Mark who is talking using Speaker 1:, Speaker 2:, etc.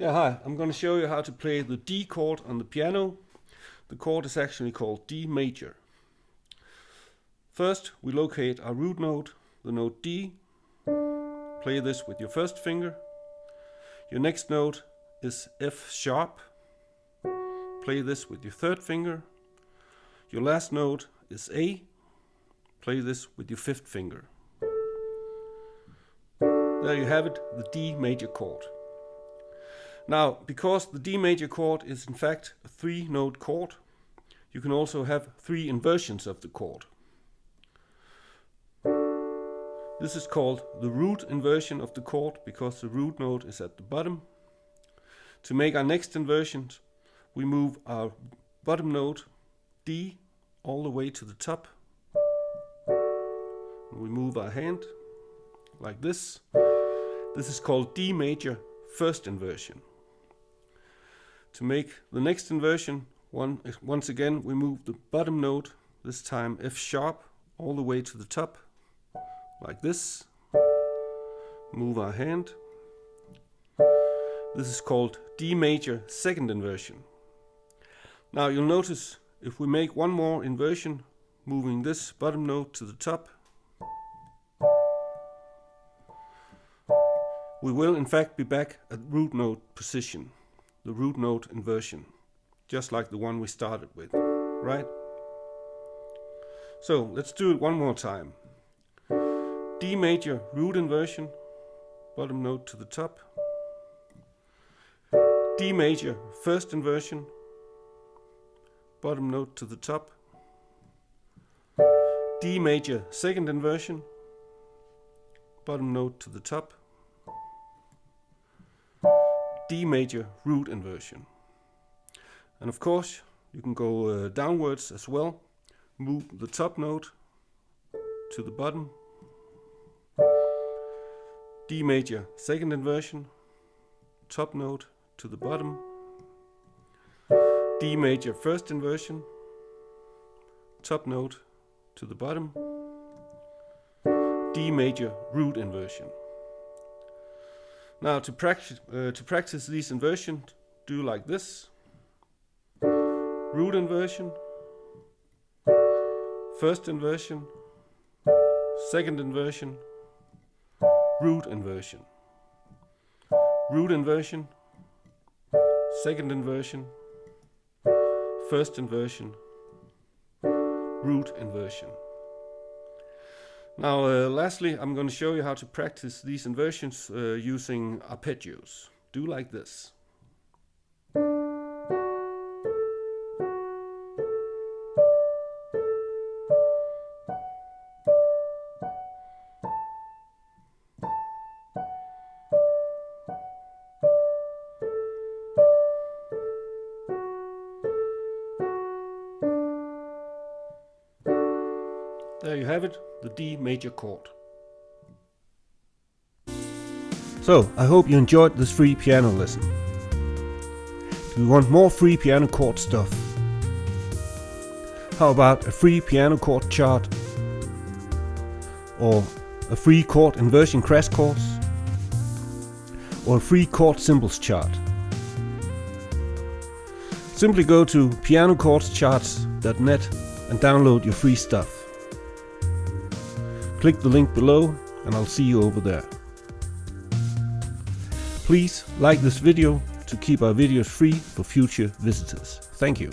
Speaker 1: Yeah, hi. I'm going to show you how to play the D chord on the piano. The chord is actually called D major. First, we locate our root note, the note D. Play this with your first finger. Your next note is F sharp. Play this with your third finger. Your last note is A. Play this with your fifth finger. There you have it, the D major chord. Now, because the D major chord is in fact a 3-note chord, you can also have 3 inversions of the chord. This is called the root inversion of the chord because the root note is at the bottom. To make our next inversion, we move our bottom note D all the way to the top. We move our hand like this. This is called D major first inversion. To make the next inversion, once again we move the bottom note, this time F sharp, all the way to the top, like this. Move our hand. This is called D major second inversion. Now you'll notice if we make one more inversion, moving this bottom note to the top, we will in fact be back at root note position, the root note inversion, just like the one we started with, right? So let's do it one more time. D major root inversion, bottom note to the top. D major first inversion, bottom note to the top. D major second inversion, bottom note to the top. D major root inversion. And of course you can go downwards as well. Move the top note to the bottom. D major second inversion, top note to the bottom. D major first inversion, top note to the bottom. D major root inversion. Now to practice these inversions, do like this. Root inversion, first inversion, second inversion, root inversion. Root inversion, second inversion, first inversion, root inversion. Now lastly, I'm going to show you how to practice these inversions using arpeggios. Do like this. There you have it, the D major chord. So, I hope you enjoyed this free piano lesson. Do you want more free piano chord stuff? How about a free piano chord chart? Or a free chord inversion crash course? Or a free chord symbols chart? Simply go to pianochordcharts.net and download your free stuff. Click the link below and I'll see you over there. Please like this video to keep our videos free for future visitors. Thank you.